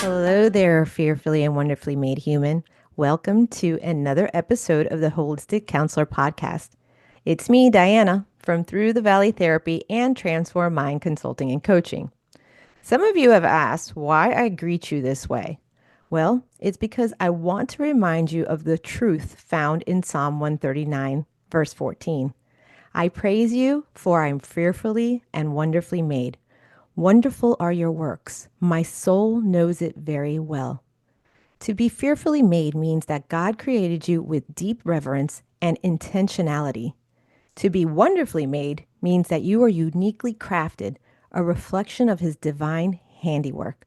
Hello there, fearfully and wonderfully made human. Welcome to another episode of the Holistic Counselor Podcast. It's me, Diana, from Through the Valley Therapy and Transform Mind Consulting and Coaching. Some of you have asked why I greet you this way. Well, it's because I want to remind you of the truth found in Psalm 139, verse 14. I praise you, for I am fearfully and wonderfully made. Wonderful are your works. My soul knows it very well. To be fearfully made means that God created you with deep reverence and intentionality. To be wonderfully made means that you are uniquely crafted, a reflection of his divine handiwork.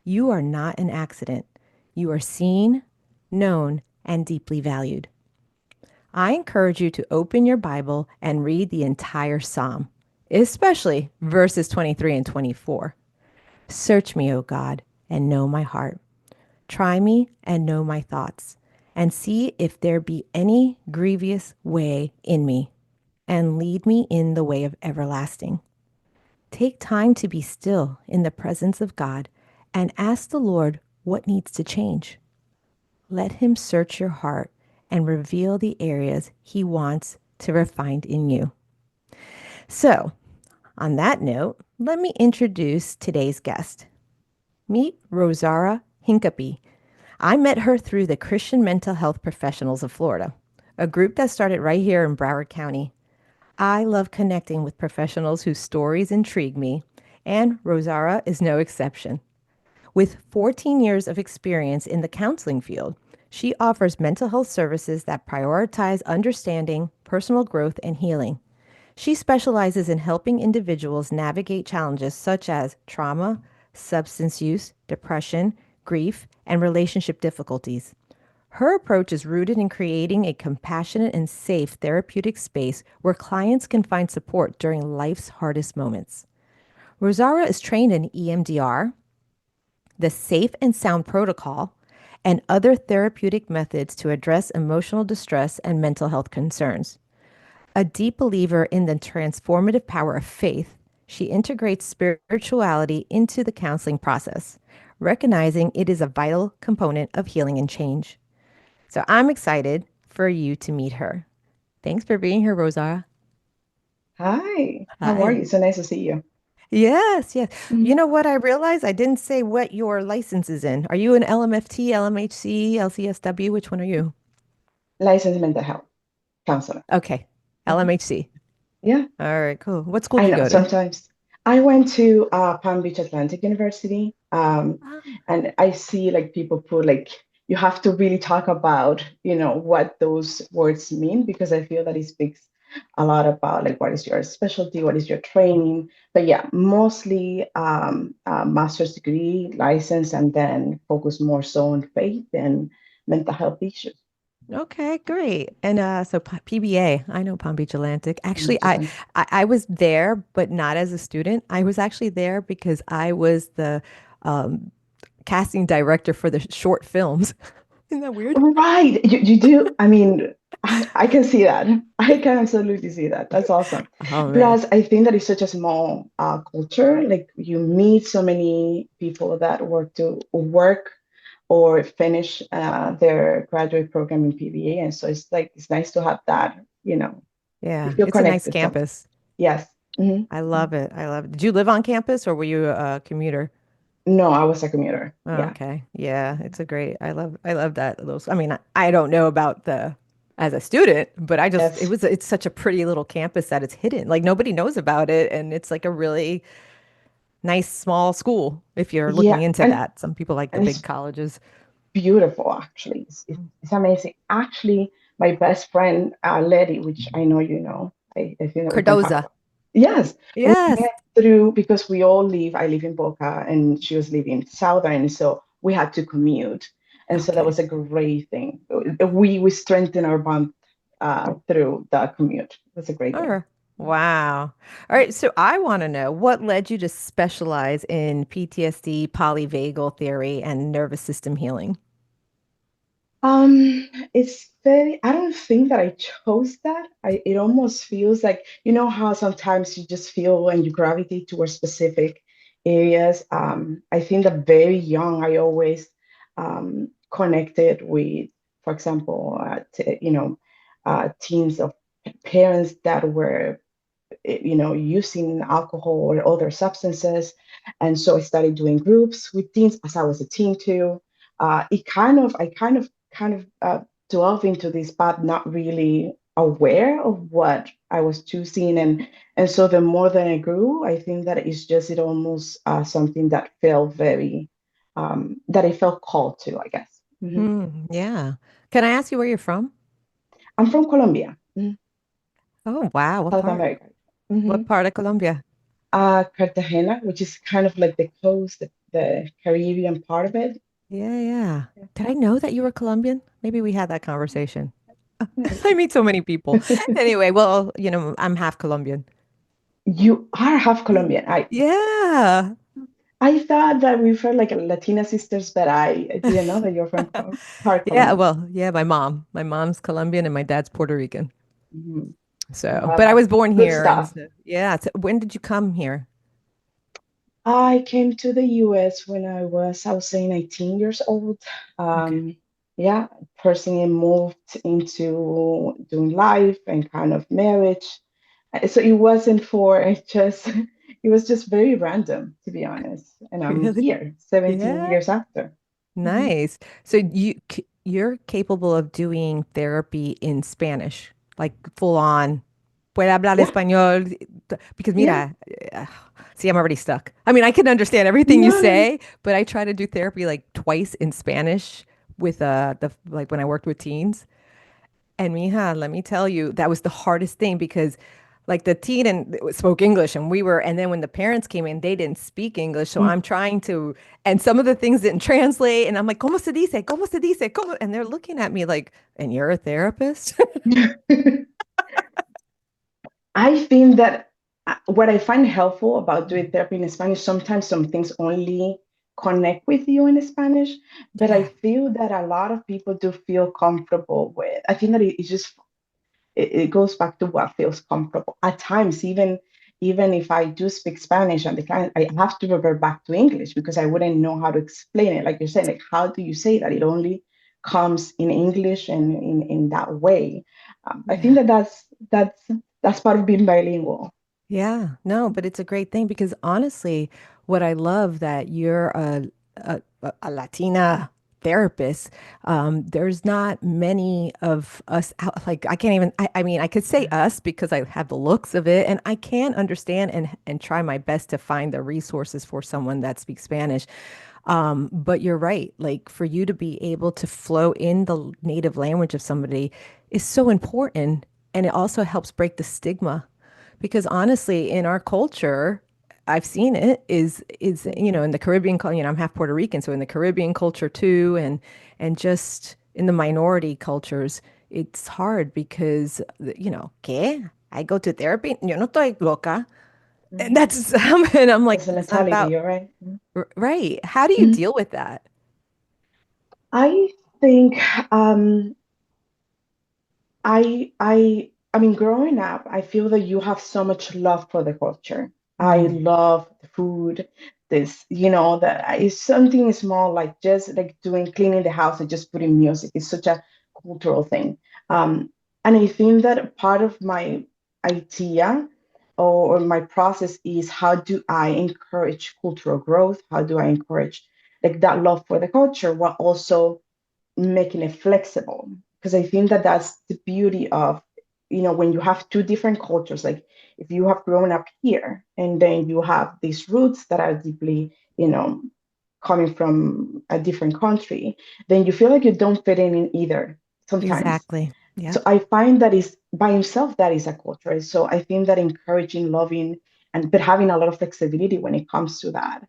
You are not an accident. You are seen, known, and deeply valued. I encourage you to open your Bible and read the entire psalm, especially verses 23 and 24. Search me, O God, and know my heart. Try me and know my thoughts, and see if there be any grievous way in me, and lead me in the way of everlasting. Take time to be still in the presence of God and ask the Lord what needs to change. Let him search your heart and reveal the areas he wants to refine in you. So, on that note, let me introduce today's guest. Meet Rosaura Hincapie. I met her through the Christian Mental Health Professionals of Florida, a group that started right here in Broward County. I love connecting with professionals whose stories intrigue me, and Rosaura is no exception. With 14 years of experience in the counseling field, she offers mental health services that prioritize understanding, personal growth, and healing. She specializes in helping individuals navigate challenges such as trauma, substance use, depression, grief, and relationship difficulties. Her approach is rooted in creating a compassionate and safe therapeutic space where clients can find support during life's hardest moments. Rosaura is trained in EMDR, the Safe and Sound Protocol, and other therapeutic methods to address emotional distress and mental health concerns. A deep believer in the transformative power of faith, she integrates spirituality into the counseling process, recognizing it is a vital component of healing and change. So I'm excited for you to meet her. Thanks for being here, Rosa. Hi, how are Hi. you? So nice to see you. Yes, yes. You Mhm. know what I realized? I didn't say what your license is in. Are you an LMFT, LMHC, LCSW? Which one are you? Licensed mental health counselor. Okay, Mhm. LMHC. Yeah, All right, cool. What school I did you know. go to? Sometimes I went to Palm Beach Atlantic University, Ah. and I see like people put like you have to really talk about what those words mean because I feel that it speaks a lot about like what is your specialty, what is your training. But yeah, mostly master's degree, license, and then focus more so on faith and mental health issues. Okay, great. And PBA, I know Palm Beach Atlantic. Palm Actually, Beach Atlantic. I was there, but not as a student. I was actually there because I was the um, casting director for the short films. Isn't that weird? Right. You do. I mean, I can see that. I can absolutely see that. That's awesome. Oh man. Plus, I think that it's such a small culture. Like you meet so many people that work or finish their graduate program in PBA. And so it's like it's nice to have that, you Yeah, feel it's a nice connected somehow. campus. Yes. I love it. I love it. Did you live on campus or were you a commuter? No, I was a commuter. Oh, Yeah. okay. Yeah, it's a great. I love that little. I mean, I don't know about the as a student, but Yes. it's such a pretty little campus that it's hidden. Like nobody knows about it and it's like a really nice small school if you're looking Yeah. into that. Some people like the And big it's colleges. beautiful, actually. It's amazing. Actually, my best friend, Letty, which I know you know, I think that we can talk Cardoza. about. Yes, we Yes. met through because I live in Boca and she was living southern, so we had to commute. And so that Okay. was a great thing. We strengthened our bond through the commute. It was a great All thing. right. Wow. All right. So I want to know what led you to specialize in PTSD, polyvagal theory, and nervous system healing? It's very, I don't think that I chose that. It almost feels like, you know how sometimes you just feel and you gravitate towards specific areas. I think that very young, I always connected with, for example, teens of parents that were using alcohol or other substances. And so I started doing groups with teens as I was a teen too. I kind of delved into this path, not really aware of what I was choosing. And so the more that I grew, I think that it almost something that felt that I felt called to, I guess. Mhm. Yeah. Can I ask you where you're from? I'm from Colombia, Oh, wow. What South part? America. hmm What part of Colombia? Cartagena, which is kind of like the coast, the Caribbean part of it. Yeah, yeah. Did I know that you were Colombian? Maybe we had that conversation. Yeah. I meet so many people. Anyway, well, I'm half Colombian. You are half Colombian. Yeah. I thought that we were like Latina sisters, but I didn't know that you're from part Yeah, Colombia. well, yeah, my mom. My mom's Colombian and my dad's Puerto Rican. Mhm. So, but I Wow, was born good here and stuff. so, yeah. So when did you come here? I came to the US when I would say 19 years old. Okay. Yeah, personally moved into doing life and kind of marriage. So it wasn't for it just it was just very random, to be honest. And I'm Really? here 17 Yeah. years after. Mhm. Nice. So you're capable of doing therapy in Spanish, like full on. Puede hablar Yeah, español. Because yeah. mira, see, I'm already stuck. I mean, I can understand everything you No, no, no. say, but I try to do therapy like twice in Spanish with the like when I worked with teens. And mija, let me tell you, that was the hardest thing because like the teen and spoke English and and then when the parents came in, they didn't speak English. So I'm trying to, and some of the things didn't translate. And I'm like, ¿cómo se dice? ¿Cómo se dice? ¿Cómo? And they're looking at me like, and you're a therapist? I think that what I find helpful about doing therapy in Spanish, sometimes some things only connect with you in Spanish, but I Yeah. feel that a lot of people do feel comfortable with. I think that it's just it goes back to what feels comfortable. At times, even if I do speak Spanish and the client, I have to revert back to English because I wouldn't know how to explain it. Like you're saying, like how do you say that? It only comes in English and in that way. I think Yeah. that's part of being bilingual. Yeah, no, but it's a great thing because honestly, what I love that you're a Latina therapist. There's not many of us out, like I can't even I mean I could say us because I have the looks of it and I can understand and try my best to find the resources for someone that speaks Spanish. But you're right, like for you to be able to flow in the native language of somebody is so important and it also helps break the stigma because honestly, in our culture, I've seen it is in the Caribbean, I'm half Puerto Rican, so in the Caribbean culture too, and just in the minority cultures, it's hard because ¿qué? I go to therapy. Yo no estoy loca. And Mhm. that's and I'm like, That's the it's not mentality, about you're right. right. How do you Mhm. deal with that? I think I mean, growing up, I feel that you have so much love for the culture. I Mm, love the food, that it's something small, like just like doing cleaning the house and just putting music. It's such a cultural thing. Um, and I think that part of my idea or my process is how do I encourage cultural growth? How do I encourage like that love for the culture while also making it flexible? Because I think that that's the beauty of, when you have two different cultures, like if you have grown up here and then you have these roots that are deeply, coming from a different country, then you feel like you don't fit in either sometimes. exactly. Yep. So I find that is by himself, that is a culture. So I think that encouraging, loving, and but having a lot of flexibility when it comes to that,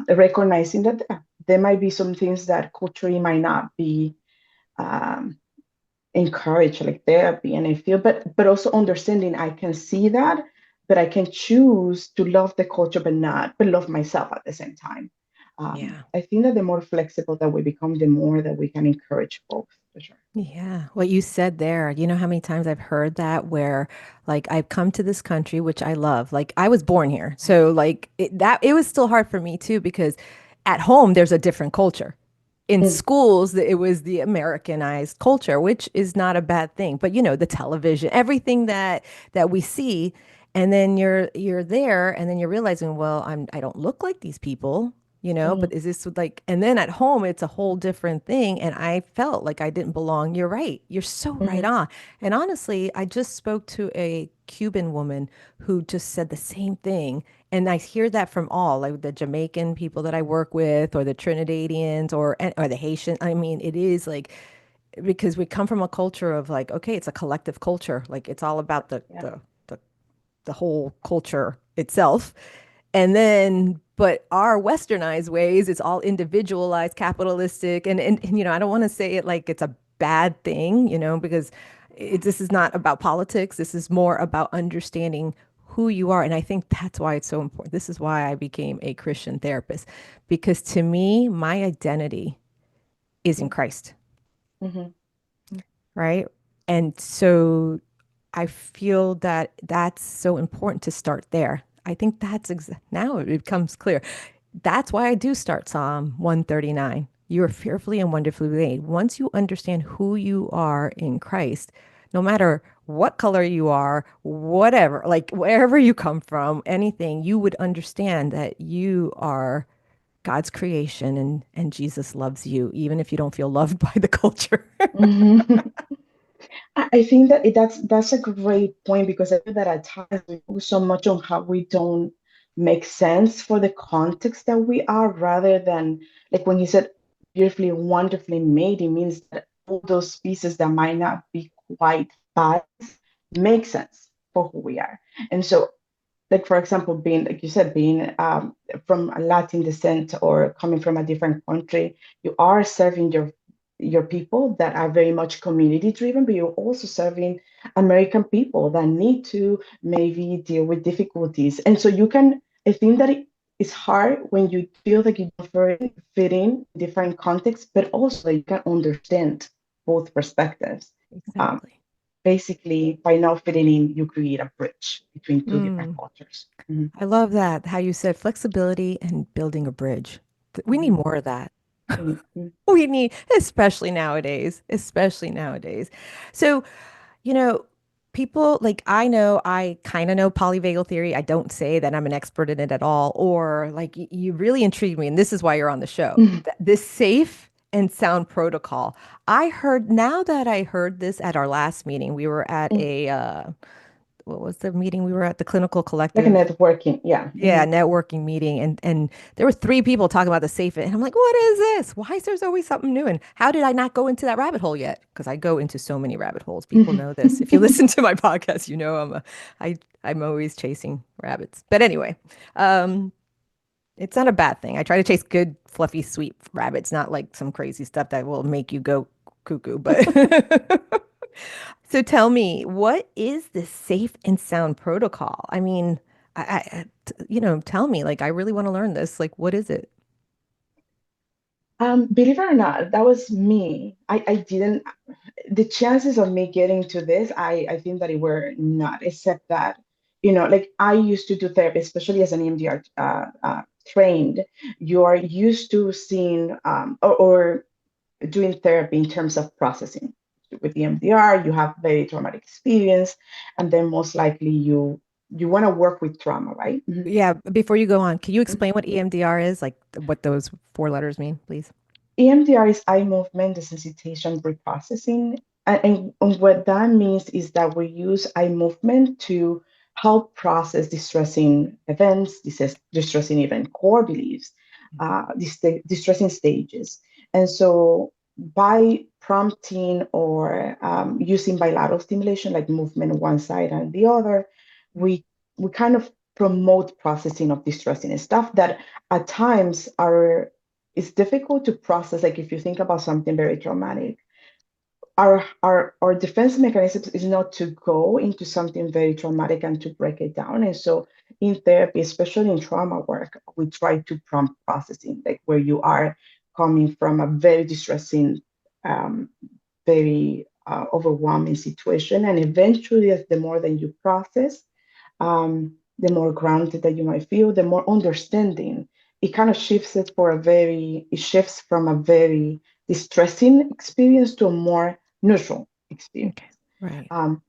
recognizing that there might be some things that culturally might not be um, encouraged, like therapy. And I feel, but also understanding I can see that, but I can choose to love the culture, but love myself at the same time. Yeah. I think that the more flexible that we become, the more that we can encourage both, for sure. Yeah, what you said there, you know how many times I've heard that where like I've come to this country, which I love. Like I was born here. So like it was still hard for me too because at home there's a different culture. In Mm, schools, it was the Americanized culture, which is not a bad thing. But you know, the television, everything that we see, and then you're there, and then you're realizing, well, I don't look like these people, you know. mm, But is this like? And then at home, it's a whole different thing, and I felt like I didn't belong. You're right. You're so right mm, on. And honestly, I just spoke to a Cuban woman who just said the same thing. And I hear that from all, like the Jamaican people that I work with, or the Trinidadians, or the Haitian. I mean, it is like because we come from a culture of like, okay, it's a collective culture. Like it's all about yeah. the whole culture itself. And then, but our westernized ways, it's all individualized, capitalistic. And you know, I don't want to say it like it's a bad thing, you know, because this is not about politics. This is more about understanding who you are. And I think that's why it's so important. This is why I became a Christian therapist, because to me, my identity is in Mm, Christ, mhm, right? And so I feel that that's so important to start there. I think now it becomes clear. That's why I do start Psalm 139. You are fearfully and wonderfully made. Once you understand who you are in Christ, no matter what color you are, whatever, like wherever you come from, anything, you would understand that you are God's creation and Jesus loves you, even if you don't feel loved by the culture. mhm. I think that that's a great point because I feel that at times we focus so much on how we don't make sense for the context that we are, rather than like when he said beautifully and wonderfully made, it means that all those pieces that might not be quite bad make sense for who we are. And so, like for example, being like you said, being from a Latin descent or coming from a different country, you are serving your people that are very much community driven, but you're also serving American people that need to maybe deal with difficulties. And so you can, I think that it's hard when you feel like you don't fit in different contexts, but also that you can understand both perspectives. Um, Exactly. Basically, by not fitting in, you create a bridge between two different Mm. cultures. Mhm, I love that, how you said flexibility and building a bridge. We need mhm, more of that. mhm, We need, especially nowadays, especially nowadays. So, you know, people like I know I kind of know polyvagal theory. I don't say that I'm an expert in it at all, or like you really intrigued me, and this is why you're on the show. mhm, This safe and sound protocol. I heard now that I heard this at our last meeting. We were at mhm. a what was the meeting? We were at the Clinical Like a Collective. networking, yeah. Yeah, Mhm, networking meeting, and there were three people talking about the safe, and I'm like, what is this? Why is there's always something new? And how did I not go into that rabbit hole yet? Because I go into so many rabbit holes. People mhm. know this. If you listen to my podcast, you know I'm always chasing rabbits. But anyway, um, it's not a bad thing. I try to chase good, fluffy, sweet rabbits, not like some crazy stuff that will make you go cuckoo. But so tell me, what is this safe and sound protocol? I mean, you know, tell me, like, I really want to learn this. Like, what is it? Believe it or not, that was me. I didn't, the chances of me getting to this, I think that it were not, except that, like I used to do therapy, especially as an EMDR trained. You are used to seeing or doing therapy in terms of processing. With EMDR, you have very traumatic experience, and then most likely you want to work with trauma, right? Mhm. Yeah, before you go on, can you explain what EMDR is? Like, what those four letters mean, please? EMDR is eye movement desensitization reprocessing. And what that means is that we use eye movement to help process distressing events, distressing event core beliefs, distressing stages. And so by prompting or using bilateral stimulation, like movement on one side and the other, we we kind of promote processing of distressing stuff that at times are it's difficult to process. Like if you think about something very traumatic, our defense mechanisms is not to go into something very traumatic and to break it down. And so in therapy, especially in trauma work, we try to prompt processing, like where you are coming from a very distressing, um, very overwhelming situation. And eventually, as the more that you process, the more grounded that you might feel, the more understanding. It kind of it shifts from a very distressing experience to a more neutral experience. Okay. Right. Um,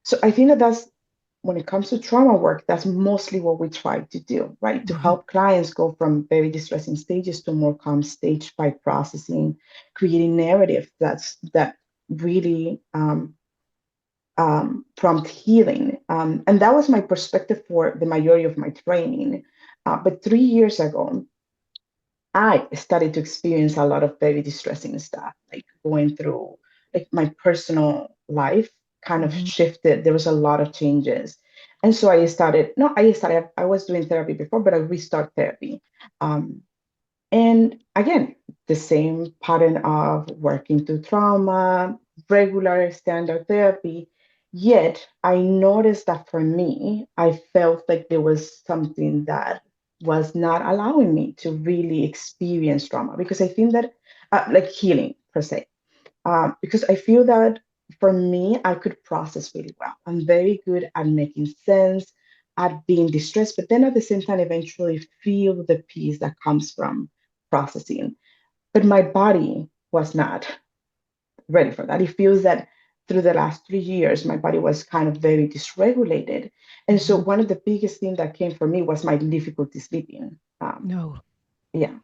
so I think that that's when it comes to trauma work, that's mostly what we try to do, right? To Hmm. help clients go from very distressing stages to more calm stage by processing, creating narrative that really prompt healing. And that was my perspective for the majority of my training. But 3 years ago, I started to experience a lot of very distressing stuff, like going through, like my personal life kind of Hmm. shifted. There was a lot of changes. And so I started, no, I started, I was doing therapy before, but I restart therapy. Um, and again, the same pattern of working through trauma, regular standard therapy. Yet I noticed that for me, I felt like there was something that was not allowing me to really experience trauma because I think that, like healing per se, because I feel that for me, I could process really well. I'm very good at making sense, at being distressed, but then at the same time, eventually feel the peace that comes from processing. But my body was not ready for that. It feels that through the last 3 years, my body was kind of very dysregulated. And so Hmm. one of the biggest things that came for me was my difficulty sleeping. No. Yeah, Yeah.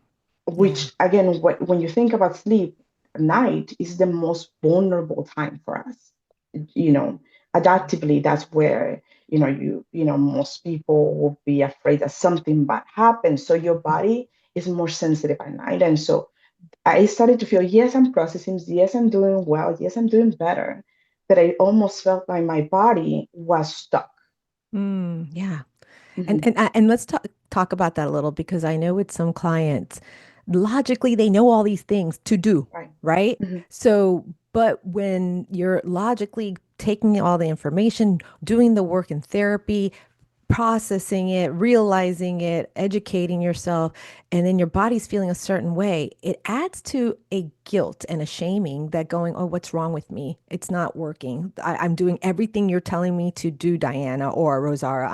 which again, when you think about sleep, night is the most vulnerable time for us. You know, adaptively, that's where most people will be afraid that something bad happens. So your body is more sensitive at night, and so I started to feel, yes, I'm processing, yes, I'm doing well, yes, I'm doing better, but I almost felt like my body was stuck. Yeah. And Mhm. and let's talk about that a little because I know with some clients, logically they know all these things to do, Right. right? Mhm. So, but when you're logically taking all the information, doing the work in therapy, processing it, realizing it, educating yourself, and then your body's feeling a certain way, it adds to a guilt and a shaming that going, oh, what's wrong with me? It's not working. I'm doing everything you're telling me to do, Diana or Rosara.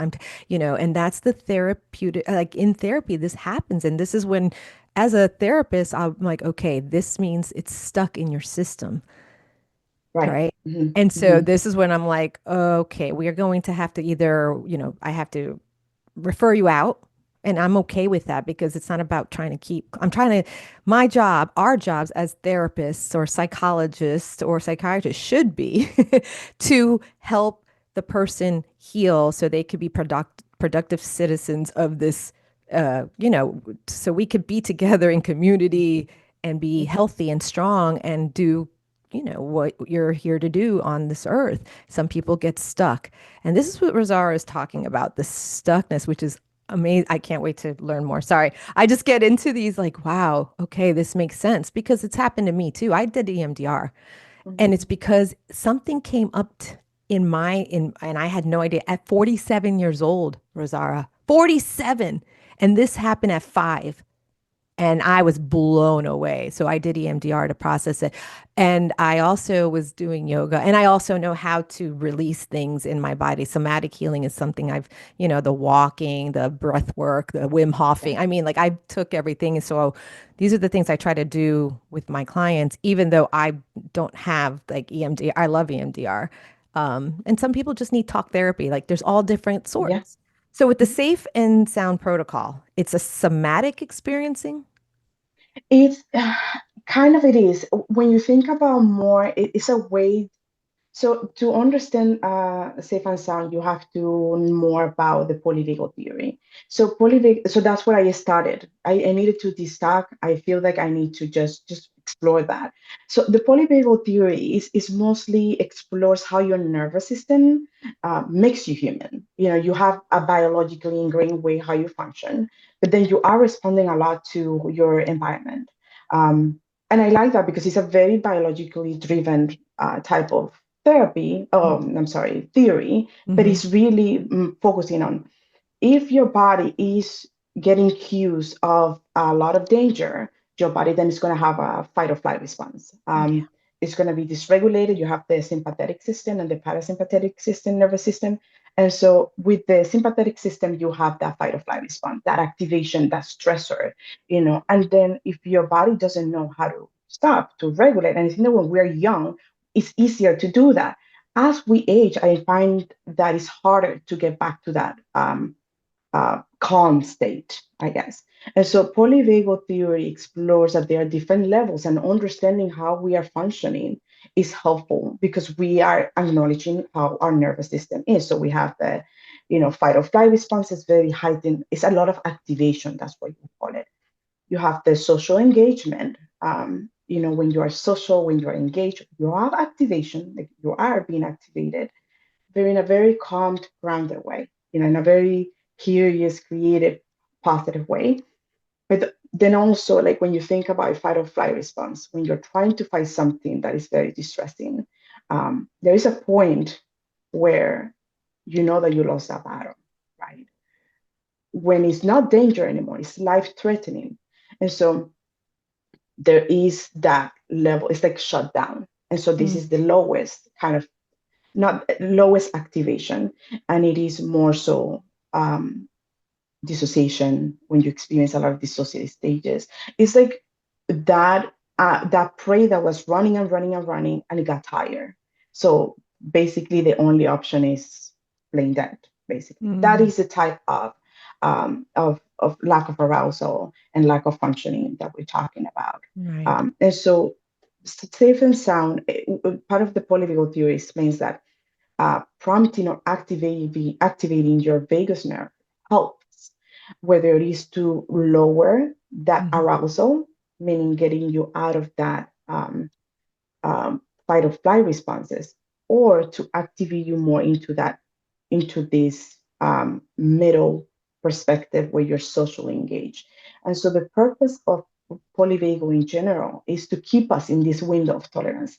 And that's the therapeutic, like in therapy, this happens. And this is when, as a therapist, I'm like, okay, this means it's stuck in your system. Right. Right. Mhm. And so Mhm. this is when I'm like, okay, we are going to have to either, I have to refer you out. And I'm okay with that because it's not about I'm trying to, my job, our jobs as therapists or psychologists or psychiatrists should be to help the person heal so they could be productive citizens of this, so we could be together in community and be Mhm. healthy and strong and do what you're here to do on this earth. Some people get stuck. And this is what Rosara is talking about, the stuckness, which is amazing. I can't wait to learn more. Sorry. I just get into these like, wow, okay, this makes sense because it's happened to me too. I did EMDR and it's Mhm. because something came up and I had no idea at 47 years old, Rosara, 47. And this happened at 5 and I was blown away. So I did EMDR to process it. And I also was doing yoga. And I also know how to release things in my body. Somatic healing is something the walking, the breath work, the Wim Yeah. Hofing. I mean, like I took everything. And so these are the things I try to do with my clients, even though I don't have like EMDR. I love EMDR. And some people just need talk therapy. Like there's all different Yeah. sorts. So with the Mhm. safe and sound protocol, it's a somatic experiencing. It's kind of it is. When you think about more, it's a way. So to understand safe and sound, you have to know more about the polyvagal theory. So that's where I started. I needed to destock. I feel like I need to just explore that. So the polyvagal theory is mostly explores how your nervous system makes you human. You have a biologically ingrained way how you function, but then you are responding a lot to your environment. Um, and I like that because it's a very biologically driven type of therapy, I'm sorry, theory, but Mm-hmm. it's really focusing on if your body is getting cues of a lot of danger, your body then is going to have a fight or flight response. Yeah. It's going to be dysregulated. You have the sympathetic system and the parasympathetic system, nervous system. And so with the sympathetic system, you have that fight or flight response, that activation, that stressor, and then if your body doesn't know how to stop, to regulate, and when we're young, it's easier to do that. As we age, I find that it's harder to get back to that calm state, I guess. And so polyvagal theory explores that there are different levels, and understanding how we are functioning is helpful because we are acknowledging how our nervous system is. So we have the, fight or flight response is very heightened. It's a lot of activation. That's what you call it. You have the social engagement. When you are social, when you are engaged, you have activation, like you are being activated very in a very calm, grounded way, in a very curious, creative, positive way. But then also, like when you think about fight or flight response, when you're trying to fight something that is very distressing, there is a point where you know that you lost that battle, right? When it's not danger anymore, it's life threatening. And so there is that level, it's like shut down. And so this Mm. is the lowest kind of not lowest activation, and it is more so dissociation when you experience a lot of dissociative stages. It's like that prey that was running and running and running, and it got tired. So basically, the only option is playing dead. Basically, that Mm. is the type of lack of arousal and lack of functioning that we're talking about. Right. And so, safe and sound. Part of the polyvagal theory explains that prompting or activating your vagus nerve helps, whether it is to lower that Mm-hmm. arousal, meaning getting you out of that fight or flight responses, or to activate you more into this middle perspective where you're socially engaged. And so the purpose of polyvagal in general is to keep us in this window of tolerance.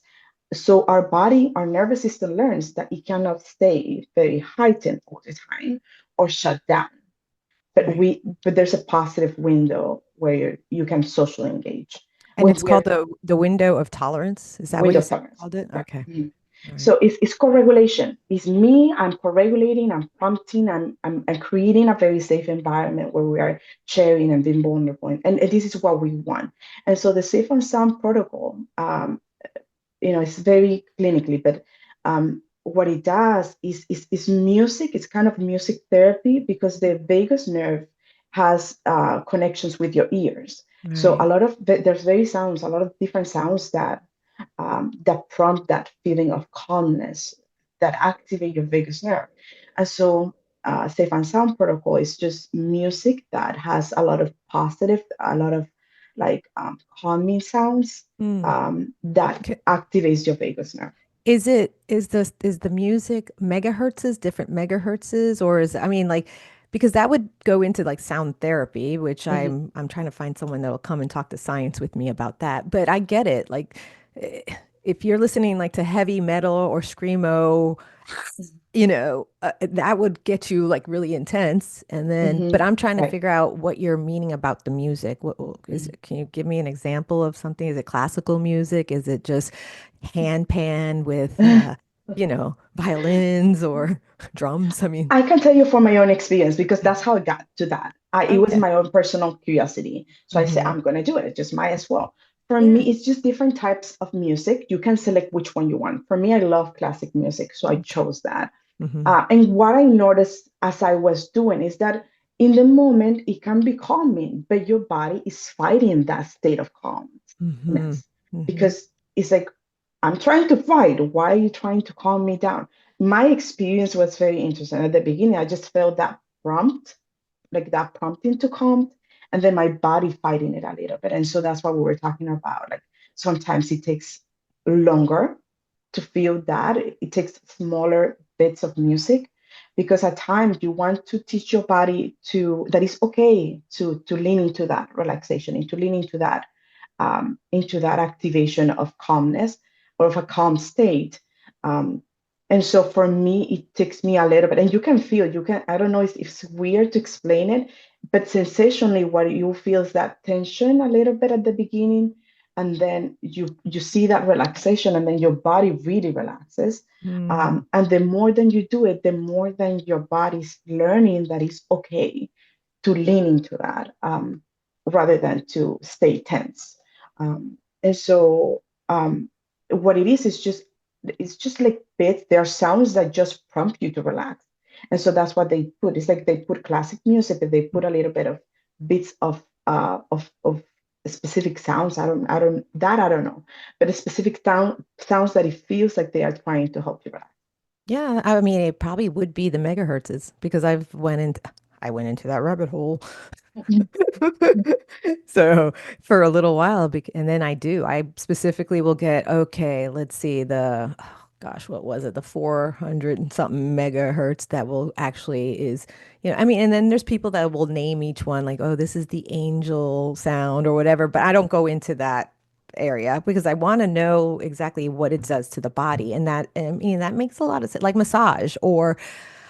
So our body, our nervous system learns that it cannot stay very heightened all the time or shut down. Right. But there's a positive window where you can socially engage. And When it's called we're the window of tolerance. Is that what window you of said tolerance, you called it? right? Okay. Mhm. All right. So it's co-regulation. It's me. I'm co-regulating. I'm prompting. I'm creating a very safe environment where we are sharing and being vulnerable. And this is what we want. And so the safe and sound protocol, it's very clinically, but what it does is music. It's kind of music therapy because the vagus nerve has connections with your ears. So Right. there's very sounds, a lot of different sounds that prompt that feeling of calmness, that activate your vagus nerve. And so safe and sound protocol is just music that has a lot of positive, a lot of like calming sounds Mm. that K- activates your vagus nerve. is the music megahertzes, different megahertzes, or is I mean like because that would go into like sound therapy, which Mhm, I'm trying to find someone that will come and talk to science with me about that. But I get it. Like eh, if you're listening like to heavy metal or screamo, that would get you like really intense. And then, but mhm, I'm trying to right. figure out what you're meaning about the music. What is Mhm. it? Can you give me an example of something? Is it classical music? Is it just handpan with, violins or drums? I mean, I can tell you from my own experience because that's how I got to that. It was okay. my own personal curiosity. So I said, Hmm. I'm going to do it. It just might as well. For Yeah. me, it's just different types of music. You can select which one you want. For me, I love classic music. So I Okay. chose that. Hmm. And what I noticed as I was doing is that in the moment, it can be calming, but your body is fighting that state of Hmm. calmness Hmm. because it's like, I'm trying to fight. Why are you trying to calm me down? My experience was very interesting. At the beginning, I just felt that prompt, like that prompting to calm, and then my body fighting it a little bit. And so that's what we were talking about. Like sometimes it takes longer to feel that. It takes smaller bits of music because at times you want to teach your body to that it's okay to lean into that relaxation, into lean into that activation of calmness. or of a calm state. Um, and so for me, it takes me a little bit, and you can feel, you can, I don't know if it's weird to explain it, but sensationally, what you feel is that tension a little bit at the beginning, and then you see that relaxation, and then your body really relaxes. Mm. And the more than you do it, the more than your body's learning that it's okay to lean into that, rather than to stay tense. And so what it is just, it's just like bits. There are sounds that just prompt you to relax. And so that's what they put. It's like they put classic music, but they put a little bit of bits of specific sounds. I don't know, but a specific sounds that it feels like they are trying to help you relax. Yeah, I mean, it probably would be the megahertzes because I went into that rabbit hole. So for a little while, and then I specifically will get, okay, let's see, oh gosh, what was it? The 400 and something megahertz that will actually is, I mean, and then there's people that will name each one like, oh, this is the angel sound or whatever, but I don't go into that area because I want to know exactly what it does to the body. And I mean, that makes a lot of sense, like massage or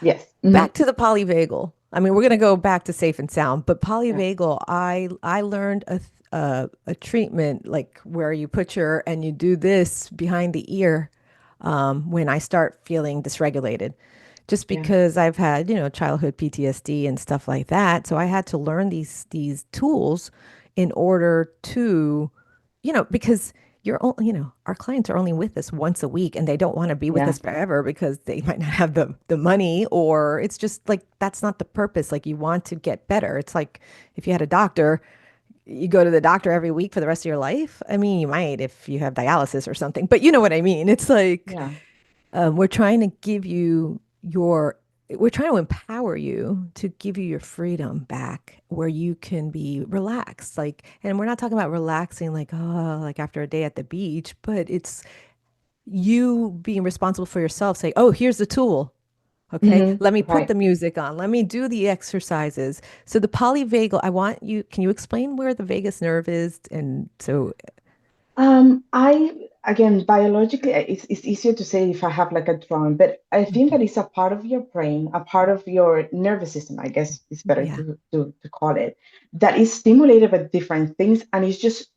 Yes. back to the polyvagal. I mean, we're going to go back to safe and sound, but Yeah. polyvagal, I learned a treatment like where you put your and you do this behind the ear when I start feeling dysregulated, just Yeah. because I've had childhood PTSD and stuff like that. So I had to learn these tools in order to because our clients are only with us once a week and they don't want to be with Yeah. us forever because they might not have the money, or it's just like that's not the purpose. Like you want to get better. It's like if you had a doctor, you go to the doctor every week for the rest of your life. I mean, you might if you have dialysis or something, but you know what I mean. It's like Yeah. we're trying to give you we're trying to empower you to give you your freedom back where you can be relaxed. Like, and we're not talking about relaxing like, oh, like after a day at the beach, but it's you being responsible for yourself. Say, oh, here's the tool. Okay, let me put Right. the music on. Let me do the exercises. So the polyvagal, can you explain where the vagus nerve is? And so, I again biologically, it's easier to say if I have like a drawing, but I think that it's a part of your brain, a part of your nervous system, I guess it's better yeah. to call it, that is stimulated by different things, and it's just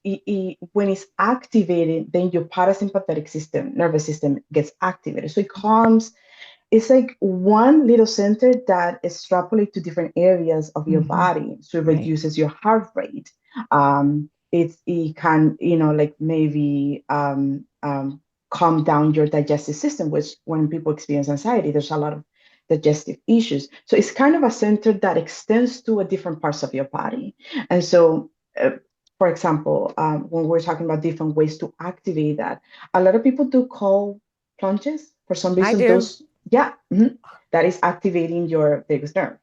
when it's activated, then your parasympathetic system, nervous system gets activated. So it calms. It's like one little center that extrapolates to different areas of your Hmm. body. So it Right. reduces your heart rate. It can, like maybe calm down your digestive system, which when people experience anxiety, there's a lot of digestive issues. So it's kind of a center that extends to a different parts of your body. And so, for example, when we're talking about different ways to activate that, a lot of people do cold plunges. For some I reason, do. those, yeah, that is activating your vagus nerve.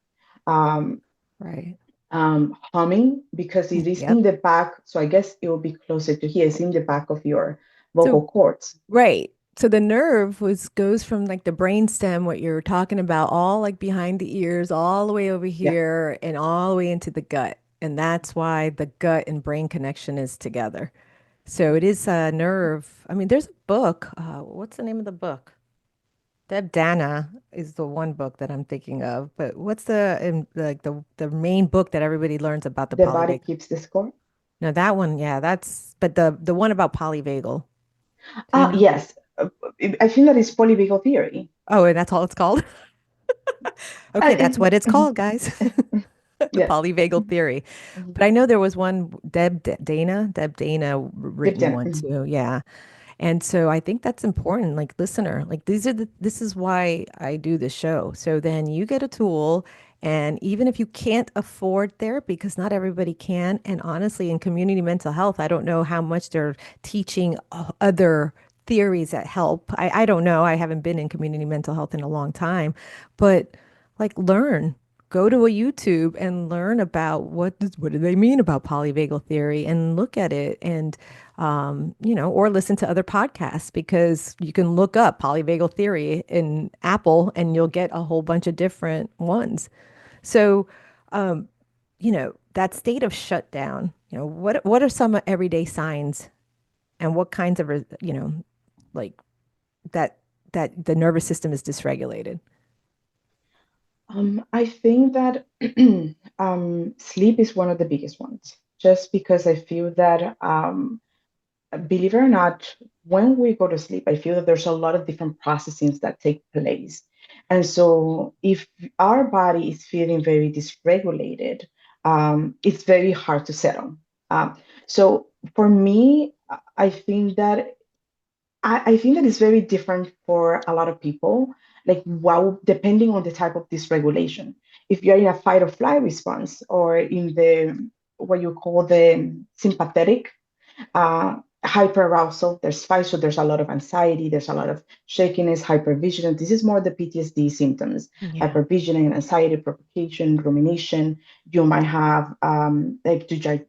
Um, Right. Humming, because it is Yep. in the back, so I guess it will be closer to here. It's in the back of your So vocal cords. right. So the nerve goes from like the brain stem, what you're talking about, all like behind the ears, all the way over Yeah. here and all the way into the gut. And that's why the gut and brain connection is together. So it is a nerve. I mean, there's a book. What's the name of the book? Deb Dana is the one book that I'm thinking of. But what's like the main book that everybody learns about the The body polyvagal? keeps the score. No, that one, yeah, but the one about polyvagal. Do you know? Yes. I think that is polyvagal theory. Oh, and that's all it's called? Okay, that's what it's Mhm. called, guys. The Yes. polyvagal theory. Mhm. But I know there was one Deb Dana Deep written down. one too. Yeah. And so I think that's important. Like, listener, like this is why I do the show. So then you get a tool, and even if you can't afford therapy, because not everybody can, and honestly, in community mental health, I don't know how much they're teaching other theories that help. I don't know. I haven't been in community mental health in a long time, but like learn. Go to a YouTube and learn about what do they mean about polyvagal theory and look at it and or listen to other podcasts because you can look up polyvagal theory in Apple and you'll get a whole bunch of different ones. So, that state of shutdown, what are some everyday signs and what kinds of, like that that the nervous system is dysregulated? I think that sleep is one of the biggest ones, just because I feel that, believe it or not, when we go to sleep, I feel that there's a lot of different processings that take place. And so, if our body is feeling very dysregulated, it's very hard to settle. So, for me, I think that it's very different for a lot of people. Like, wow, depending on the type of dysregulation. If you're in a fight or flight response, or in the what you call the sympathetic hyperarousal, there's fight, so there's a lot of anxiety, there's a lot of shakiness, hypervigilance. This is more the PTSD symptoms: Yeah. hypervigilance, anxiety, provocation, rumination. You might have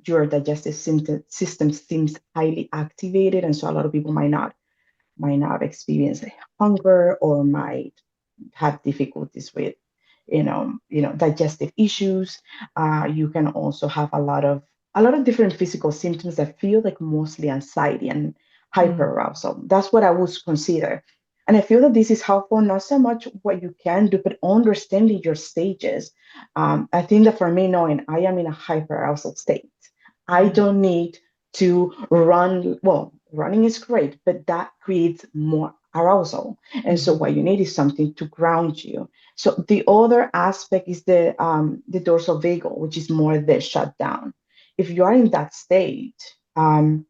your digestive system seems highly activated, and so a lot of people might not experience hunger, or might have difficulties with digestive issues. You can also have a lot of different physical symptoms that feel like mostly anxiety and Mm, hyperarousal. That's what I would consider. And I feel that this is helpful, not so much what you can do, but understanding your stages. I think that for me, knowing I am in a hyperarousal state, I yeah. don't need to run. Well, running is great, but that creates more arousal. And so Hmm. what you need is something to ground you. So the other aspect is the dorsal vagal, which is more the shutdown. If you are in that state, um,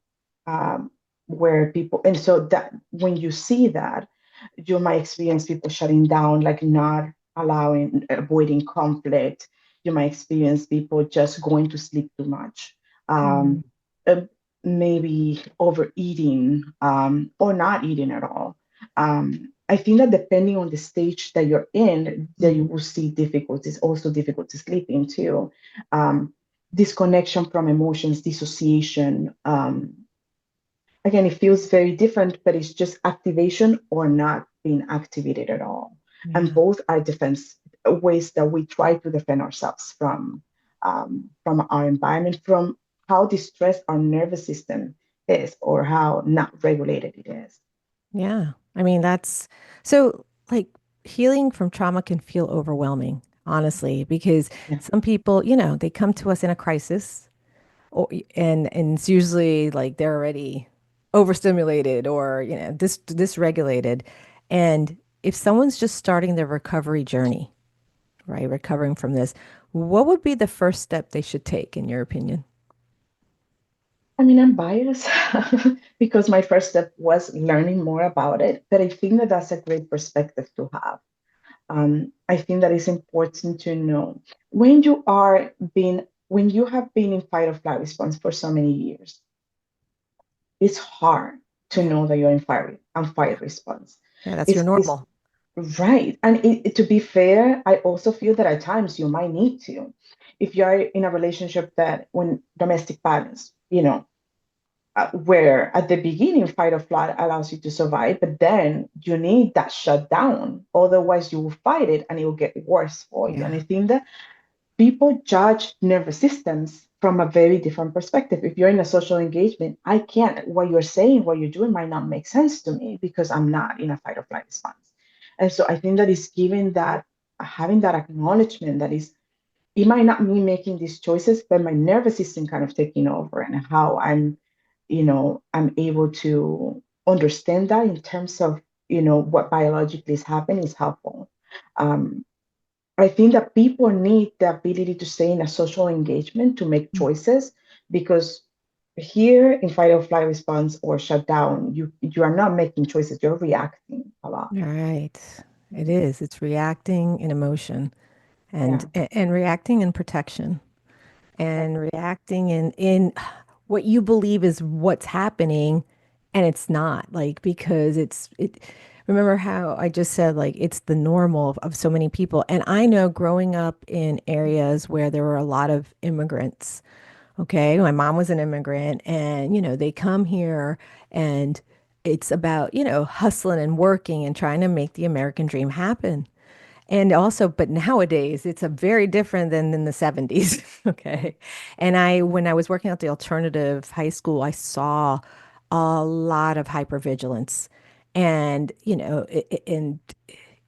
where people, and so that when you see that, you might experience people shutting down, like not allowing, avoiding conflict. You might experience people just going to sleep too much, Mm, um, uh, maybe overeating, or not eating at all. I think that depending on the stage that you're in, that you mhm. will see difficulties, also difficulty sleeping too. Disconnection from emotions, dissociation. Again, it feels very different, but it's just activation or not being activated at all. And Yeah. both are defense ways that we try to defend ourselves from our environment, from how distressed our nervous system is, or how not regulated it is. Yeah. I mean, that's so like healing from trauma can feel overwhelming, honestly, because Yeah. some people, they come to us in a crisis or, and it's usually like they're already overstimulated or, dysregulated. And if someone's just starting their recovery journey, right, recovering from this, what would be the first step they should take, in your opinion? I mean, I'm biased because my first step was learning more about it, but I think that that's a great perspective to have. I think that it's important to know when you have been in fight or flight response for so many years, it's hard to Yeah. know that you're in fight and Yeah. fight response. Yeah. That's your It's normal. right. And to be fair, I also feel that at times you might need to. If you're in a relationship that, when domestic violence, where at the beginning fight or flight allows you to survive, but then you need that shutdown. Otherwise, you will fight it and it will get worse for you. And I Yeah. think that people judge nervous systems from a very different perspective. If you're in a social engagement, I can't, what you're saying, what you're doing might not make sense to me because I'm not in a fight or flight response. And so I think that is giving that, having that acknowledgement that is, it might not be making these choices, but my nervous system kind of taking over, and how I'm able to understand that in terms of, what biologically is happening is helpful. Um, I think that people need the ability to stay in a social engagement to make Mm. choices, because here in fight or flight response or shutdown, you are not making choices, you're reacting a lot. All right. It is. It's reacting in emotion and Yeah, and reacting in protection and exactly. reacting in what you believe is what's happening and it's not like because it remember how I just said like it's the normal of so many people and I know growing up in areas where there were a lot of immigrants. Okay, my mom was an immigrant and they come here and it's about hustling and working and trying to make the American dream happen. And also, but nowadays it's a very different than in the 70s. Okay. And when I was working at the alternative high school, I saw a lot of hypervigilance. And, and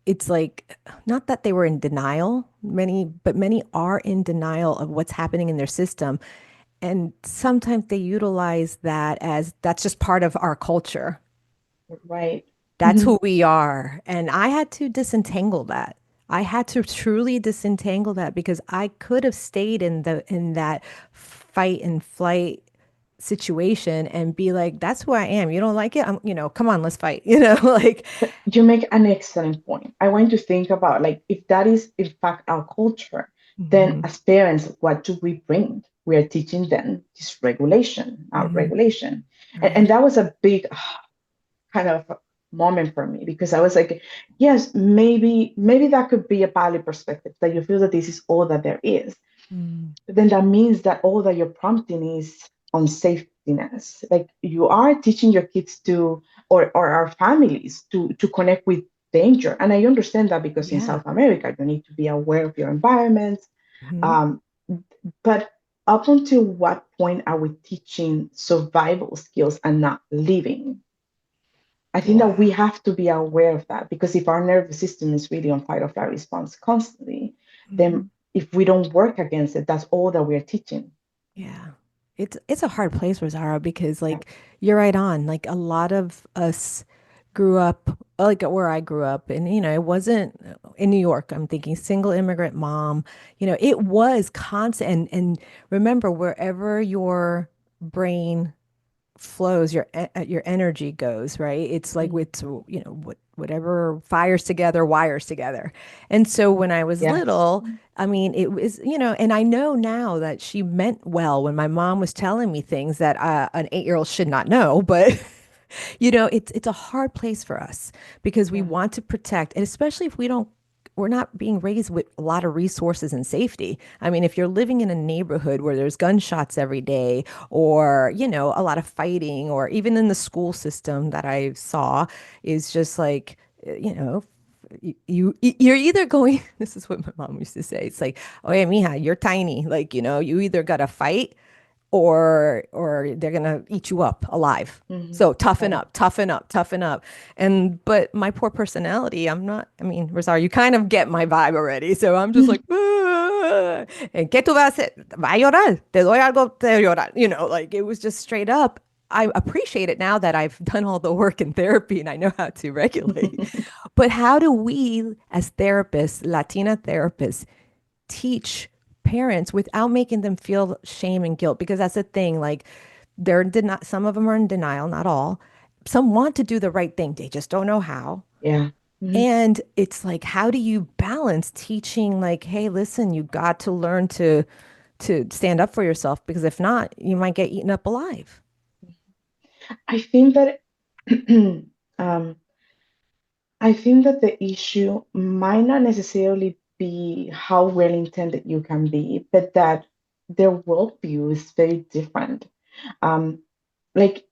it's like, not that they were in denial, but many are in denial of what's happening in their system. And sometimes they utilize that as that's just part of our culture. Right. That's Mhm. who we are. And I had to disentangle that. I had to truly disentangle that because I could have stayed in that fight and flight situation and be like, that's who I am. You don't like it? Come on, let's fight. Like, But you make an excellent point. I want to think about like if that is in fact our culture, then hmm as parents, what do we bring? We are teaching them this regulation, hmm regulation. And right. that was a big kind of moment for me because I was like, yes, maybe that could be a valid perspective that you feel that this is all that there is. Mm, But then that means that all that you're prompting is on safetyness. Like you are teaching your kids to, or our families to connect with danger. And I understand that because in yeah. South America, you need to be aware of your environment. hmm Um, but up until what point are we teaching survival skills and not living? I think that we Wow. have to be aware of that because if our nervous system is really on fight or flight response constantly, then hmm if we don't work against it, that's all that we're teaching. Yeah. It's a hard place, Rosario, because Yeah. like you're right on. Like a lot of us grew up like where I grew up and it wasn't in New York. I'm thinking single immigrant mom. It was constant and remember wherever your brain flows, your energy goes, right? It's like Mhm. with whatever fires together, wires together. And so when I was Yes. little, I mean, it was, and I know now that she meant well when my mom was telling me things that an 8-year-old should not know, but it's a hard place for us because we Yeah. want to protect, and especially if we're not being raised with a lot of resources and safety. I mean, if you're living in a neighborhood where there's gunshots every day or, a lot of fighting, or even in the school system that I saw is just like, you're either going, this is what my mom used to say. It's like, oh yeah, mija, you're tiny. Like, you either gotta fight or they're gonna eat you up alive. Hmm. So toughen Right. up, toughen up, toughen up. And but my poor personality, I'm not, I mean, Rosario, you kind of get my vibe already. So I'm just like, "Ah, ¿en qué tú vas a hacer? Va a llorar, te doy algo de llorar." Like it was just straight up. I appreciate it now that I've done all the work in therapy and I know how to regulate. But how do we, as therapists, Latina therapists, teach parents without making them feel shame and guilt? Because that's the thing, like some of them are in denial, not all. Some want to do the right thing, they just don't know how. Yeah. Mhm. And it's like, how do you balance teaching, like, hey, listen, you got to learn to stand up for yourself, because if not, you might get eaten up alive. I think that um, I think that the issue might not necessarily be how well intended you can be, but that their worldview is very different. Um, like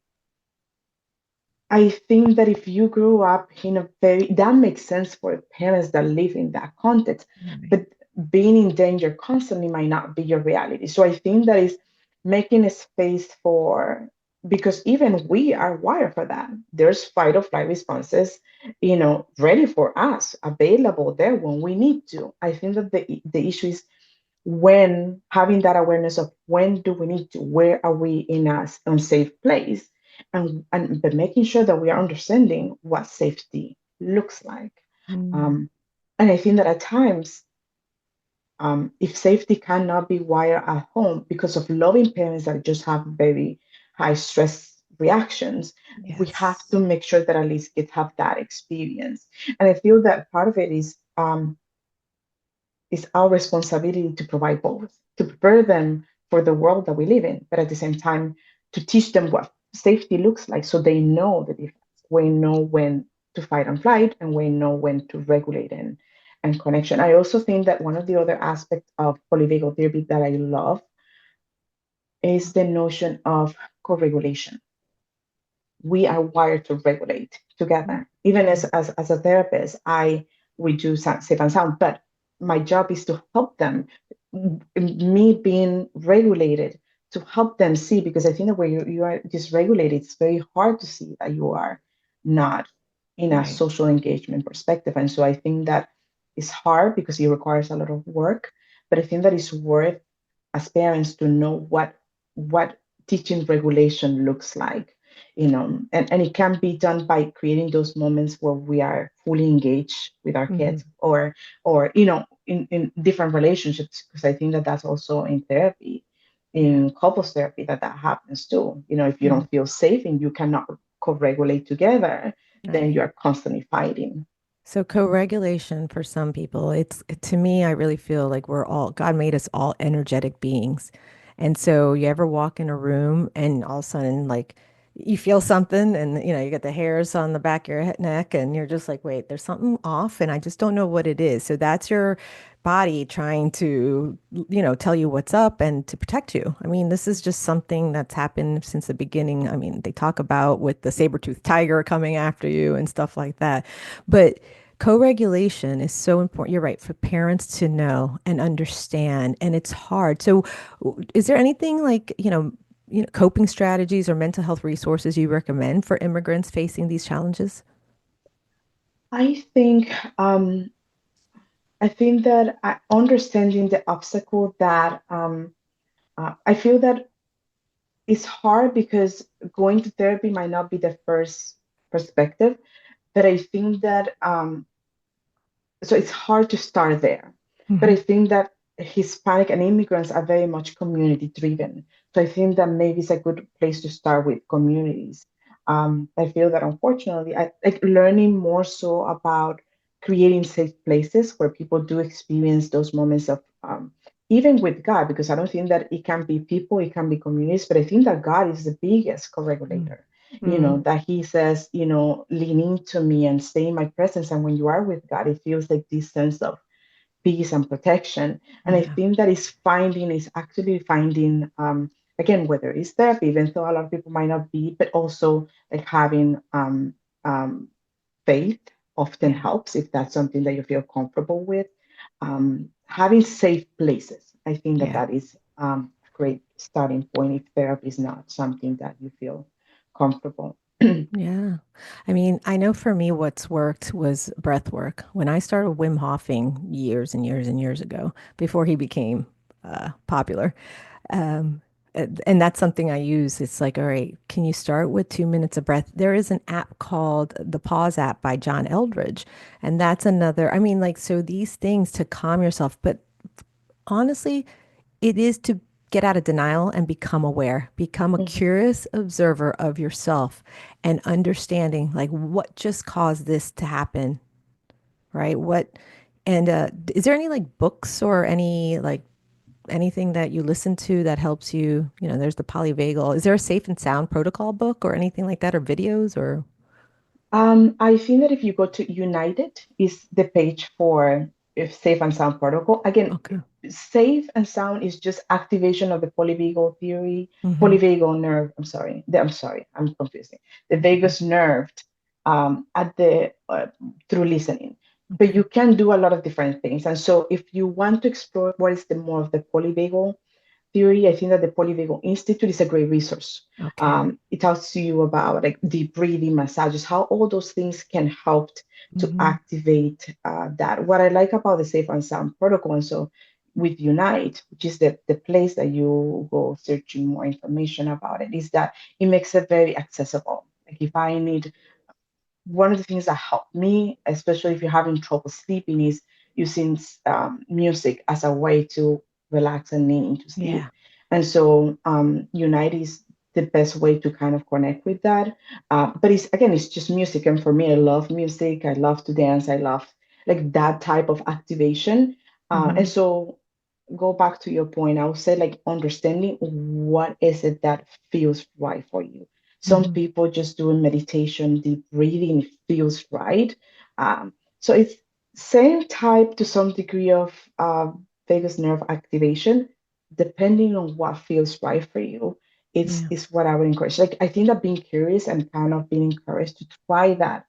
I think that if you grew up in a very, that makes sense for parents that live in that context, Right. but being in danger constantly might not be your reality. So I think that is making a space for, because even we are wired for that. There's fight or flight responses, ready for us, available there when we need to. I think that the issue is when having that awareness of when do we need to, where are we in a unsafe place, and but making sure that we are understanding what safety looks like. Mm, um, and I think that at times, if safety cannot be wired at home because of loving parents that just have very high stress reactions, we have yes. to make sure that at least kids have that experience. And I feel that part of it is, it's our responsibility to provide both, to prepare them for the world that we live in, but at the same time, to teach them what safety looks like so they know the difference. We know when to fight and flight, and we know when to regulate and connection. I also think that one of the other aspects of polyvagal therapy that I love is the notion of co regulation. We are wired to regulate together. Even as a therapist, we do safe and sound, but my job is to help them. Me being regulated to help them see, because I think that when you are dysregulated, it's very hard to see that you are not. in a Right. social engagement perspective. And so I think that it's hard because it requires a lot of work, but I think that it's worth as parents to know what teaching regulation looks like, and it can be done by creating those moments where we are fully engaged with our Hmm. kids, or in different relationships, because I think that that's also in therapy, Yeah. in couples therapy, that happens too. If you Hmm. don't feel safe and you cannot co-regulate together, then Right. you are constantly fighting. So co-regulation for some people, to me, I really feel like God made us all energetic beings. And so you ever walk in a room and all of a sudden like you feel something and you get the hairs on the back of your neck and you're just like, wait, there's something off and I just don't know what it is. So that's your body trying to, tell you what's up and to protect you. I mean, this is just something that's happened since the beginning. I mean, they talk about with the saber-toothed tiger coming after you and stuff like that. But co-regulation is so important. You're right, for parents to know and understand, and it's hard. So, is there anything like, coping strategies or mental health resources you recommend for immigrants facing these challenges? I think I think that understanding the obstacle that I feel that it's hard because going to therapy might not be the first perspective, but I think that so it's hard to start there. But Hmm. I think that Hispanic and immigrants are very much community driven. So I think that maybe it's a good place to start with communities. I feel that unfortunately, I like learning more so about creating safe places where people do experience those moments of even with God, because I don't think that it can be people, it can be communities, but I think that God is the biggest co-regulator. Mm. That he says, lean into me and stay in my presence. And when you are with God, it feels like this sense of peace and protection. And I Yeah. think that is actually finding, again, whether it's therapy, even though a lot of people might not be, but also like having um, faith often Yeah. helps if that's something that you feel comfortable with. Having safe places, I think that Yeah. that is a great starting point if therapy is not something that you feel comfortable. Yeah. I mean, I know for me, what's worked was breath work. When I started Wim Hofing years and years and years ago, before he became popular, um, and that's something I use. It's like, all right, can you start with 2 minutes of breath? There is an app called the Pause app by John Eldridge. And that's another, I mean, like, so these things to calm yourself. But honestly, it is to get out of denial and become aware, become a Mhm. curious observer of yourself and understanding like what just caused this to happen, right? And is there any like books or any like anything that you listen to that helps you? There's the polyvagal. Is there a safe and sound protocol book or anything like that or videos or? I think that if you go to United, is the page for if safe and sound protocol. Again, Okay. safe and sound is just activation of the polyvagal theory, Mm-hmm. polyvagal nerve. I'm sorry, I'm confusing. The vagus nerve at the through listening. But Okay. you can do a lot of different things. And so if you want to explore what is the more of the polyvagal theory, I think that the Polyvagal Institute is a great resource. Okay. It talks to you about like deep breathing, massages, how all those things can help to Mm-hmm. activate that. What I like about the Safe and Sound protocol, and so with Unite, which is the place that you go searching more information about it, is that it makes it very accessible. Like if I need one of the things that helped me, especially if you're having trouble sleeping, is using music as a way to relax and lean into sleep. Yeah. And so, Unite is the best way to kind of connect with that. But it's again, it's just music, and for me, I love music. I love to dance. I love like that type of activation. And Mm-hmm. so, go back to your point. I would say like understanding what is it that feels right for you. Some Mm-hmm. people just doing meditation, deep breathing feels right. So it's same type to some degree of vagus nerve activation, depending on what feels right for you. It's Yeah. is what I would encourage. Like I think that being curious and kind of being encouraged to try that,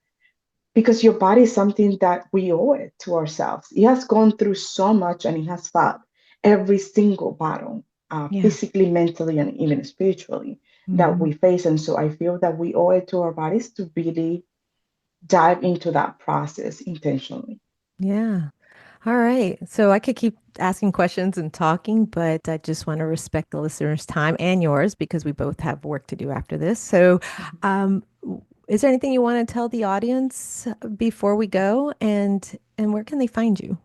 because your body is something that we owe it to ourselves. It has gone through so much and it has fought every single battle, Yeah. physically, mentally, and even spiritually that Mm-hmm. we face. And so I feel that we owe it to our bodies to really dive into that process intentionally. Yeah. All right. So I could keep asking questions and talking, but I just want to respect the listeners' time and yours because we both have work to do after this. So, is there anything you want to tell the audience before we go? And where can they find you?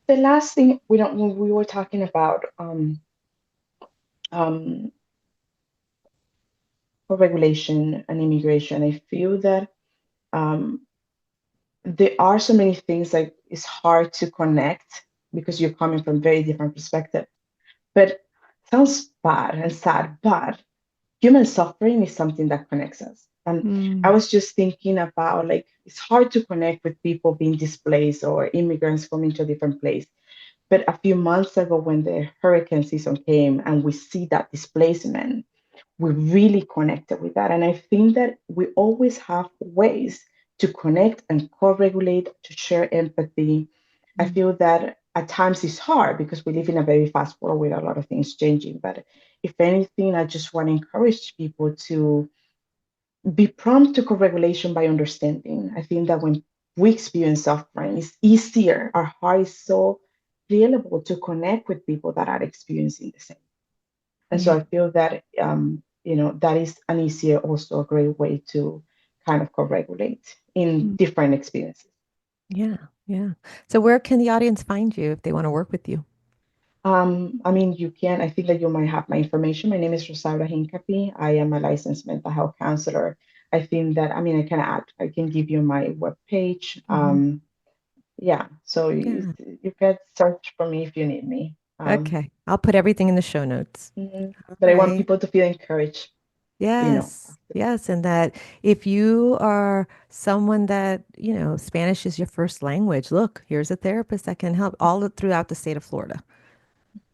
The last thing when we were talking about um, regulation and immigration, I feel that um, there are so many things that it's hard to connect because you're coming from very different perspectives. But sounds bad and sad, but human suffering is something that connects us. And I Mm, was just thinking about like it's hard to connect with people being displaced or immigrants coming to a different place. But a few months ago, when the hurricane season came and we see that displacement, we really connected with that. And I think that we always have ways to connect and co regulate, to share empathy. I mm, feel that at times it's hard because we live in a very fast world with a lot of things changing. But if anything, I just want to encourage people to be prompt to co regulation by understanding. I think that when we experience suffering, it's easier. Our heart is so available to connect with people that are experiencing the same. And so yeah. I feel that that is an easier, also a great way to kind of co-regulate in Mm, different experiences. yeah. Yeah. So where can the audience find you if they want to work with you? I mean, you can. I think that you might have my information. My name is Rosaura Hincapie. I am a licensed mental health counselor. I think that I mean I can give you my webpage. Hmm. Yeah, so Yeah. you can search for me if you need me. Okay. I'll put everything in the show notes. Mhm. All But I want right. people to feel encouraged. Yes, After this. yes. And that if you are someone that, Spanish is your first language, look, here's a therapist that can help throughout the state of Florida,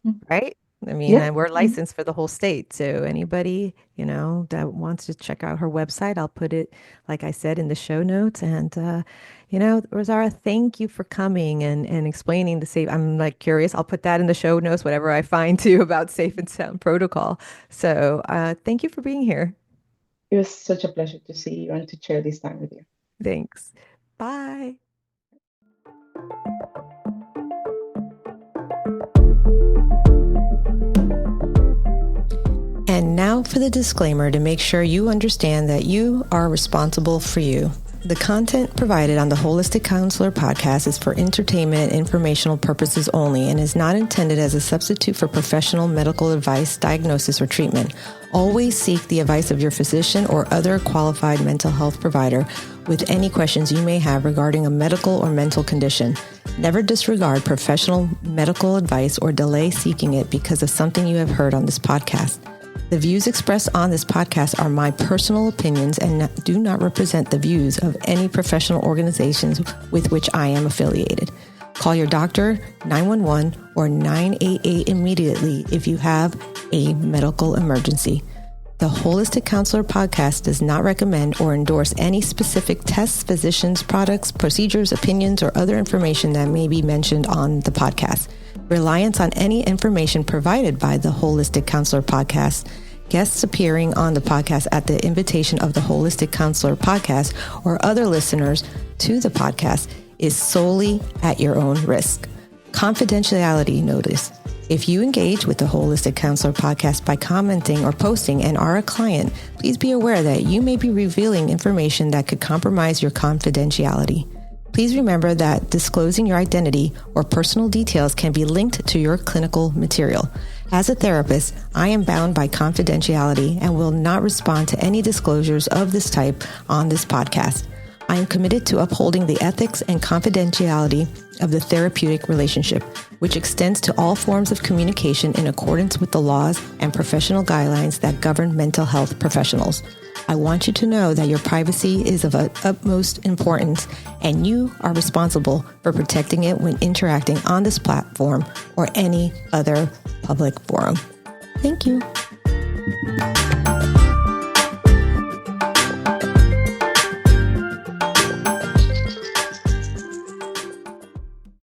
Mhm. right? I mean, Yeah. and we're Mhm. licensed for the whole state. So anybody, that wants to check out her website, I'll put it, like I said, in the show notes. And, Rosaura, thank you for coming and explaining the safe. I'm like curious. I'll put that in the show notes, whatever I find too about safe and sound protocol. So thank you for being here. It was such a pleasure to see you and to share this time with you. Thanks. Bye. And now for the disclaimer to make sure you understand that you are responsible for you. The content provided on the Holistic Counselor podcast is for entertainment and informational purposes only and is not intended as a substitute for professional medical advice, diagnosis, or treatment. Always seek the advice of your physician or other qualified mental health provider with any questions you may have regarding a medical or mental condition. Never disregard professional medical advice or delay seeking it because of something you have heard on this podcast. The views expressed on this podcast are my personal opinions and do not represent the views of any professional organizations with which I am affiliated. Call your doctor, 911, or 988 immediately if you have a medical emergency. The Holistic Counselor podcast does not recommend or endorse any specific tests, physicians, products, procedures, opinions, or other information that may be mentioned on the podcast. Reliance on any information provided by the Holistic Counselor podcast, guests appearing on the podcast at the invitation of the Holistic Counselor podcast, or other listeners to the podcast is solely at your own risk. Confidentiality notice. If you engage with the Holistic Counselor podcast by commenting or posting and are a client, please be aware that you may be revealing information that could compromise your confidentiality. Please remember that disclosing your identity or personal details can be linked to your clinical material. As a therapist, I am bound by confidentiality and will not respond to any disclosures of this type on this podcast. I am committed to upholding the ethics and confidentiality of the therapeutic relationship, which extends to all forms of communication in accordance with the laws and professional guidelines that govern mental health professionals. I want you to know that your privacy is of utmost importance, and you are responsible for protecting it when interacting on this platform or any other public forum. Thank you.